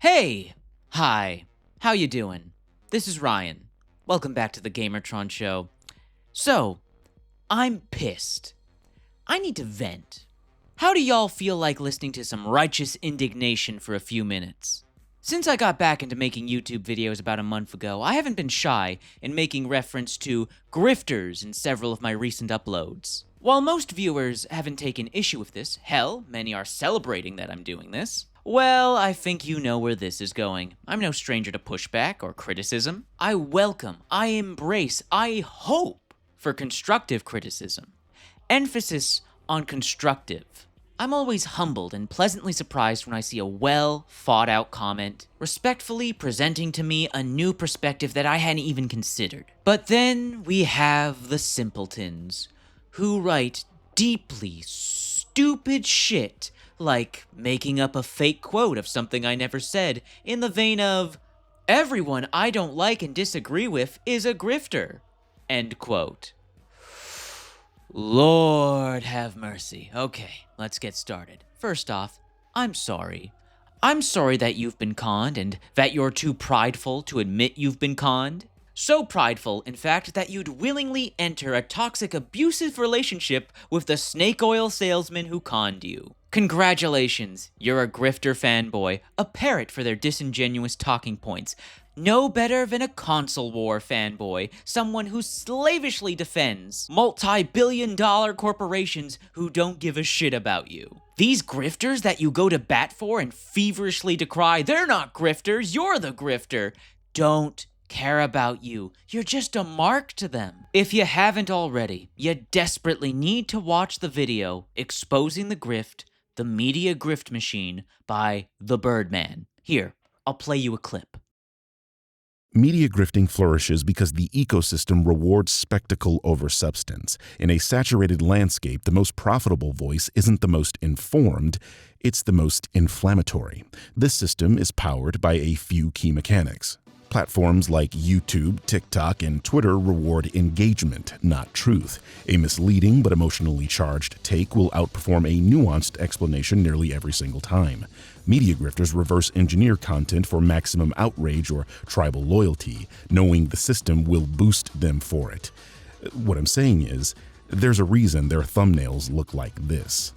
Hey! Hi. How you doing? This is Ryan. Welcome back to the Gamertron Show. So, I'm pissed. I need to vent. How do y'all feel like listening to some righteous indignation for a few minutes? Since I got back into making YouTube videos about a month ago, I haven't been shy in making reference to grifters in several of my recent uploads. While most viewers haven't taken issue with this, hell, many are celebrating that I'm doing this. Well, I think you know where this is going. I'm no stranger to pushback or criticism. I welcome, I embrace, I hope for constructive criticism. Emphasis on constructive. I'm always humbled and pleasantly surprised when I see a well-thought-out comment, respectfully presenting to me a new perspective that I hadn't even considered. But then we have the simpletons, who write deeply stupid shit, like making up a fake quote of something I never said, in the vein of, "Everyone I don't like and disagree with is a grifter," end quote. Lord have mercy. Okay, let's get started. First off, I'm sorry. I'm sorry that you've been conned and that you're too prideful to admit you've been conned. So prideful, in fact, that you'd willingly enter a toxic, abusive relationship with the snake oil salesman who conned you. Congratulations, you're a grifter fanboy, a parrot for their disingenuous talking points. No better than a console war fanboy, someone who slavishly defends multi-billion-dollar corporations who don't give a shit about you. These grifters that you go to bat for and feverishly decry, they're not grifters, you're the grifter, don't care about you. You're just a mark to them. If you haven't already, you desperately need to watch the video Exposing the Grift, the Media Grift Machine by The Birdman. Here, I'll play you a clip. Media grifting flourishes because the ecosystem rewards spectacle over substance. In a saturated landscape, the most profitable voice isn't the most informed, it's the most inflammatory. This system is powered by a few key mechanics. Platforms like YouTube, TikTok, and Twitter reward engagement, not truth. A misleading but emotionally charged take will outperform a nuanced explanation nearly every single time. Media grifters reverse engineer content for maximum outrage or tribal loyalty, knowing the system will boost them for it. What I'm saying is, there's a reason their thumbnails look like this.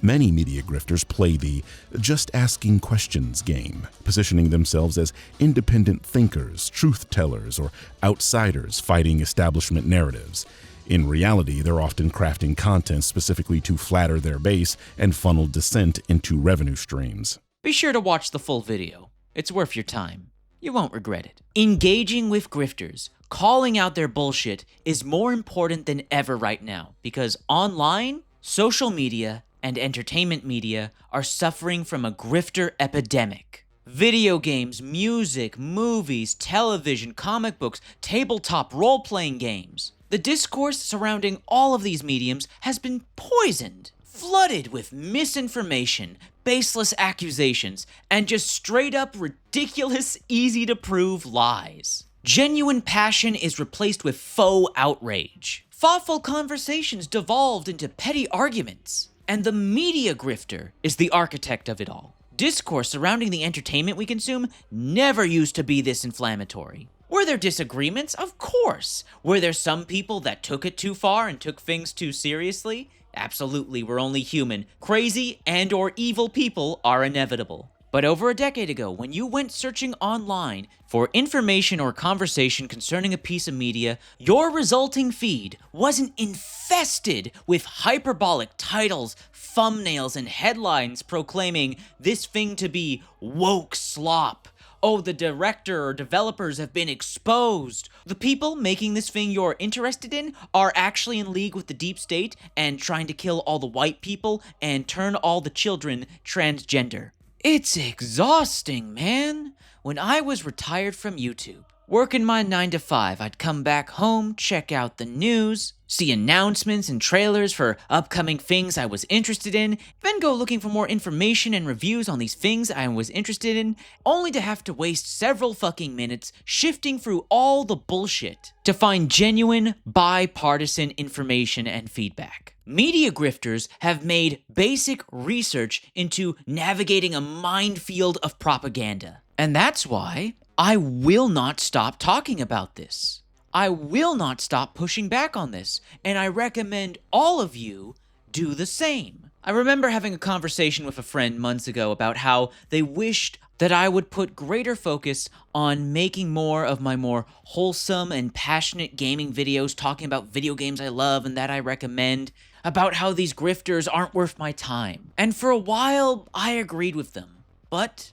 Many media grifters play the just asking questions game, positioning themselves as independent thinkers, truth-tellers, or outsiders fighting establishment narratives. In reality, they're often crafting content specifically to flatter their base and funnel dissent into revenue streams. Be sure to watch the full video. It's worth your time. You won't regret it. Engaging with grifters, calling out their bullshit, is more important than ever right now, because online, social media, and entertainment media are suffering from a grifter epidemic. Video games, music, movies, television, comic books, tabletop role-playing games. The discourse surrounding all of these mediums has been poisoned, flooded with misinformation, baseless accusations, and just straight-up ridiculous, easy-to-prove lies. Genuine passion is replaced with faux outrage. Thoughtful conversations devolved into petty arguments. And the media grifter is the architect of it all. Discourse surrounding the entertainment we consume never used to be this inflammatory. Were there disagreements? Of course. Were there some people that took it too far and took things too seriously? Absolutely, we're only human. Crazy and or evil people are inevitable. But over a decade ago, when you went searching online for information or conversation concerning a piece of media, your resulting feed wasn't infested with hyperbolic titles, thumbnails, and headlines proclaiming this thing to be woke slop. Oh, the director or developers have been exposed. The people making this thing you're interested in are actually in league with the deep state and trying to kill all the white people and turn all the children transgender. It's exhausting, man. When I was retired from YouTube, working my 9 to 5, I'd come back home, check out the news, see announcements and trailers for upcoming things I was interested in, then go looking for more information and reviews on these things I was interested in, only to have to waste several fucking minutes shifting through all the bullshit to find genuine, bipartisan information and feedback. Media grifters have made basic research into navigating a minefield of propaganda. And that's why I will not stop talking about this. I will not stop pushing back on this, and I recommend all of you do the same. I remember having a conversation with a friend months ago about how they wished that I would put greater focus on making more of my more wholesome and passionate gaming videos, talking about video games I love and that I recommend, about how these grifters aren't worth my time. And for a while, I agreed with them. But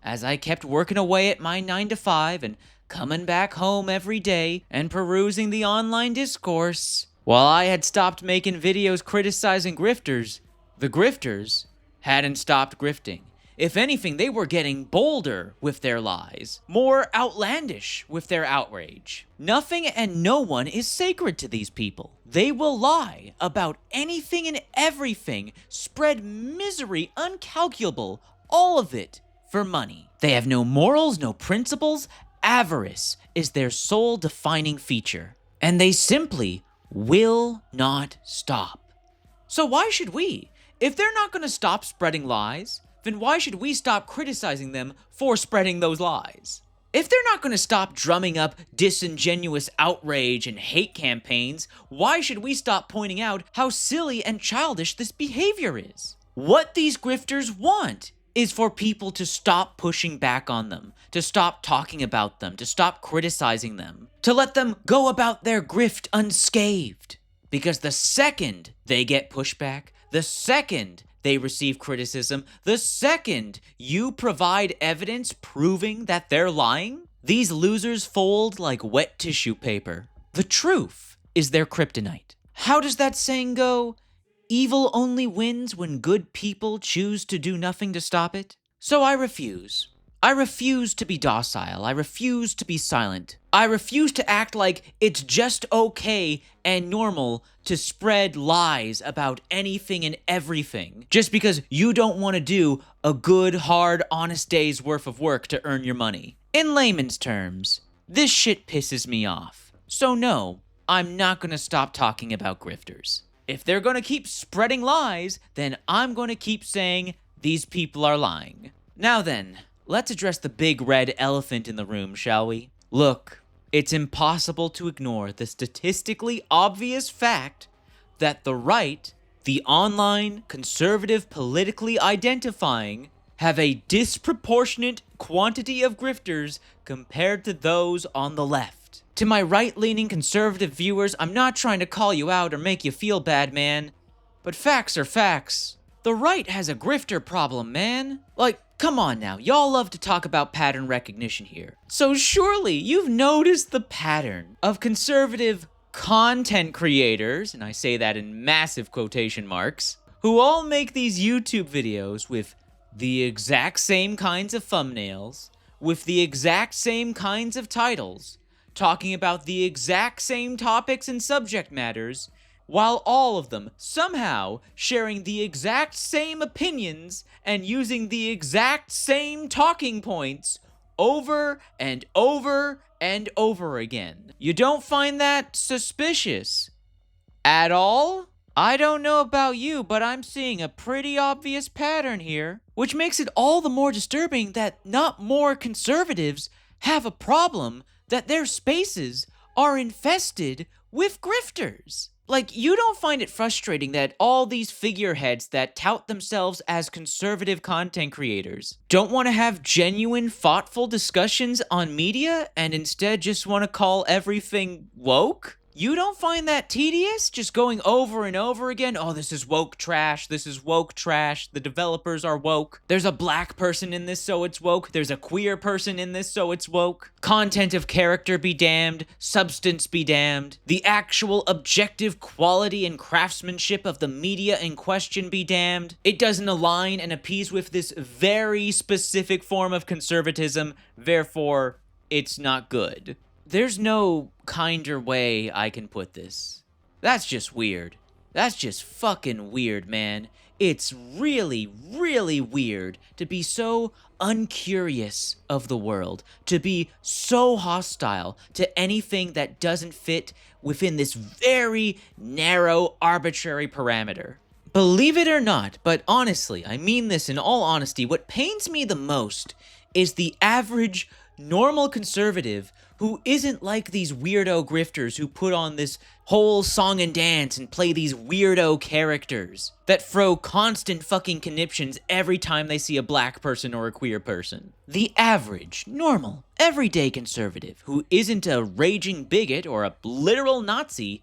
as I kept working away at my 9 to 5 and coming back home every day and perusing the online discourse, while I had stopped making videos criticizing grifters, the grifters hadn't stopped grifting. If anything, they were getting bolder with their lies, more outlandish with their outrage. Nothing and no one is sacred to these people. They will lie about anything and everything, spread misery uncalculable, all of it for money. They have no morals, no principles. Avarice is their sole defining feature, and they simply will not stop. So why should we? If they're not going to stop spreading lies, then why should we stop criticizing them for spreading those lies? If they're not going to stop drumming up disingenuous outrage and hate campaigns, why should we stop pointing out how silly and childish this behavior is? What these grifters want is for people to stop pushing back on them, to stop talking about them, to stop criticizing them, to let them go about their grift unscathed. Because the second they get pushback, the second they receive criticism, the second you provide evidence proving that they're lying, these losers fold like wet tissue paper. The truth is their kryptonite. How does that saying go? Evil only wins when good people choose to do nothing to stop it. So I refuse. I refuse to be docile. I refuse to be silent. I refuse to act like it's just okay and normal to spread lies about anything and everything just because you don't want to do a good, hard, honest day's worth of work to earn your money. In layman's terms, this shit pisses me off. So no, I'm not going to stop talking about grifters. If they're going to keep spreading lies, then I'm going to keep saying these people are lying. Now then, let's address the big red elephant in the room, shall we? Look, it's impossible to ignore the statistically obvious fact that the right, the online, conservative, politically identifying, have a disproportionate quantity of grifters compared to those on the left. To my right-leaning conservative viewers, I'm not trying to call you out or make you feel bad, man, but facts are facts. The right has a grifter problem, man. Like, come on now, y'all love to talk about pattern recognition here. So surely you've noticed the pattern of conservative content creators, and I say that in massive quotation marks, who all make these YouTube videos with the exact same kinds of thumbnails, with the exact same kinds of titles, talking about the exact same topics and subject matters, while all of them somehow sharing the exact same opinions and using the exact same talking points over and over and over again. You don't find that suspicious at all? I don't know about you, but I'm seeing a pretty obvious pattern here, which makes it all the more disturbing that not more conservatives have a problem that their spaces are infested with grifters. Like, you don't find it frustrating that all these figureheads that tout themselves as conservative content creators don't want to have genuine, thoughtful discussions on media and instead just want to call everything woke? You don't find that tedious? Just going over and over again, oh, this is woke trash, this is woke trash, the developers are woke, there's a black person in this so it's woke, there's a queer person in this so it's woke, content of character be damned, substance be damned, the actual objective quality and craftsmanship of the media in question be damned. It doesn't align and appease with this very specific form of conservatism, therefore, it's not good. There's no kinder way I can put this. That's just weird. That's just fucking weird, man. It's really, really weird to be so uncurious of the world, to be so hostile to anything that doesn't fit within this very narrow, arbitrary parameter. Believe it or not, but honestly, I mean this in all honesty, what pains me the most is the average, normal conservative who isn't like these weirdo grifters who put on this whole song and dance and play these weirdo characters that throw constant fucking conniptions every time they see a black person or a queer person. The average, normal, everyday conservative who isn't a raging bigot or a literal Nazi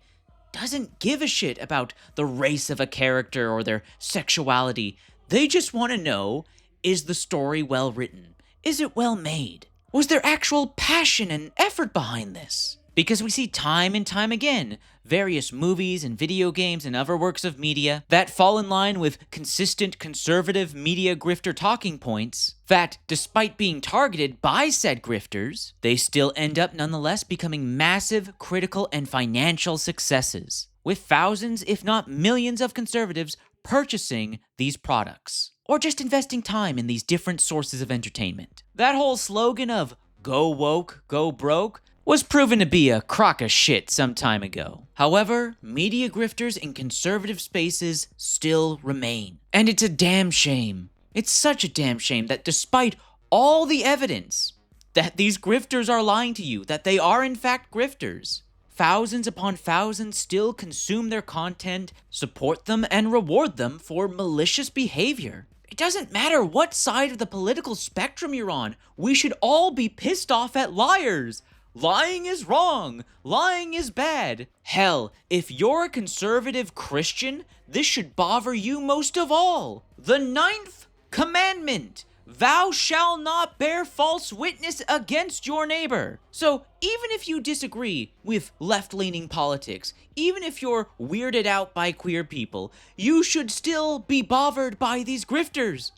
doesn't give a shit about the race of a character or their sexuality. They just want to know, is the story well written? Is it well made? Was there actual passion and effort behind this? Because we see time and time again various movies and video games and other works of media that fall in line with consistent conservative media grifter talking points that, despite being targeted by said grifters, they still end up nonetheless becoming massive critical and financial successes, with thousands, if not millions, of conservatives purchasing these products, or just investing time in these different sources of entertainment. That whole slogan of "go woke, go broke" was proven to be a crock of shit some time ago. However, media grifters in conservative spaces still remain. And it's a damn shame. It's such a damn shame that despite all the evidence that these grifters are lying to you, that they are in fact grifters, thousands upon thousands still consume their content, support them, and reward them for malicious behavior. It doesn't matter what side of the political spectrum you're on, we should all be pissed off at liars. Lying is wrong. Lying is bad. Hell, if you're a conservative Christian, this should bother you most of all. The 9th commandment. Thou shalt not bear false witness against your neighbor. So even if you disagree with left-leaning politics, even if you're weirded out by queer people, you should still be bothered by these grifters.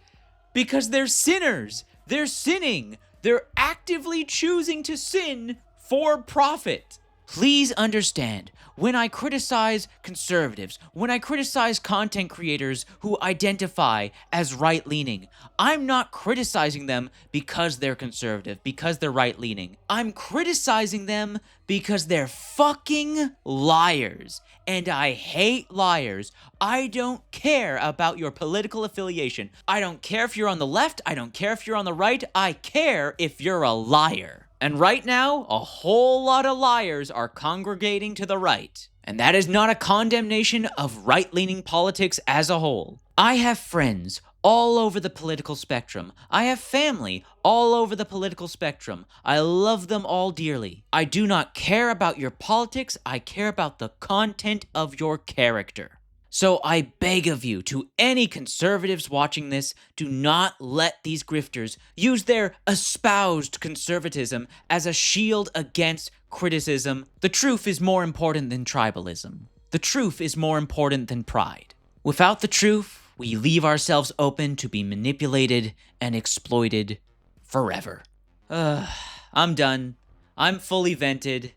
Because they're sinners. They're sinning. They're actively choosing to sin for profit. Please understand, when I criticize conservatives, when I criticize content creators who identify as right-leaning, I'm not criticizing them because they're conservative, because they're right-leaning. I'm criticizing them because they're fucking liars. And I hate liars. I don't care about your political affiliation. I don't care if you're on the left. I don't care if you're on the right. I care if you're a liar. And right now, a whole lot of liars are congregating to the right. And that is not a condemnation of right-leaning politics as a whole. I have friends all over the political spectrum. I have family all over the political spectrum. I love them all dearly. I do not care about your politics. I care about the content of your character. So I beg of you, to any conservatives watching this, do not let these grifters use their espoused conservatism as a shield against criticism. The truth is more important than tribalism. The truth is more important than pride. Without the truth, we leave ourselves open to be manipulated and exploited forever. I'm done. I'm fully vented.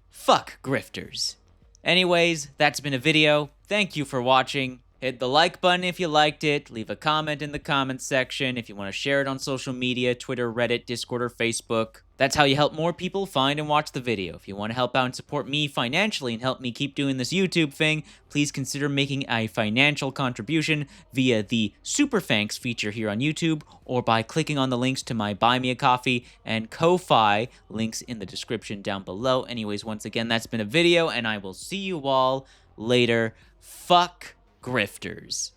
Fuck grifters. Anyways, that's been a video. Thank you for watching. Hit the like button if you liked it. Leave a comment in the comments section if you want to share it on social media, Twitter, Reddit, Discord, or Facebook. That's how you help more people find and watch the video. If you want to help out and support me financially and help me keep doing this YouTube thing, please consider making a financial contribution via the Super Thanks feature here on YouTube, or by clicking on the links to my Buy Me a Coffee and Ko-Fi links in the description down below. Anyways, once again, that's been a video, and I will see you all later. Fuck grifters.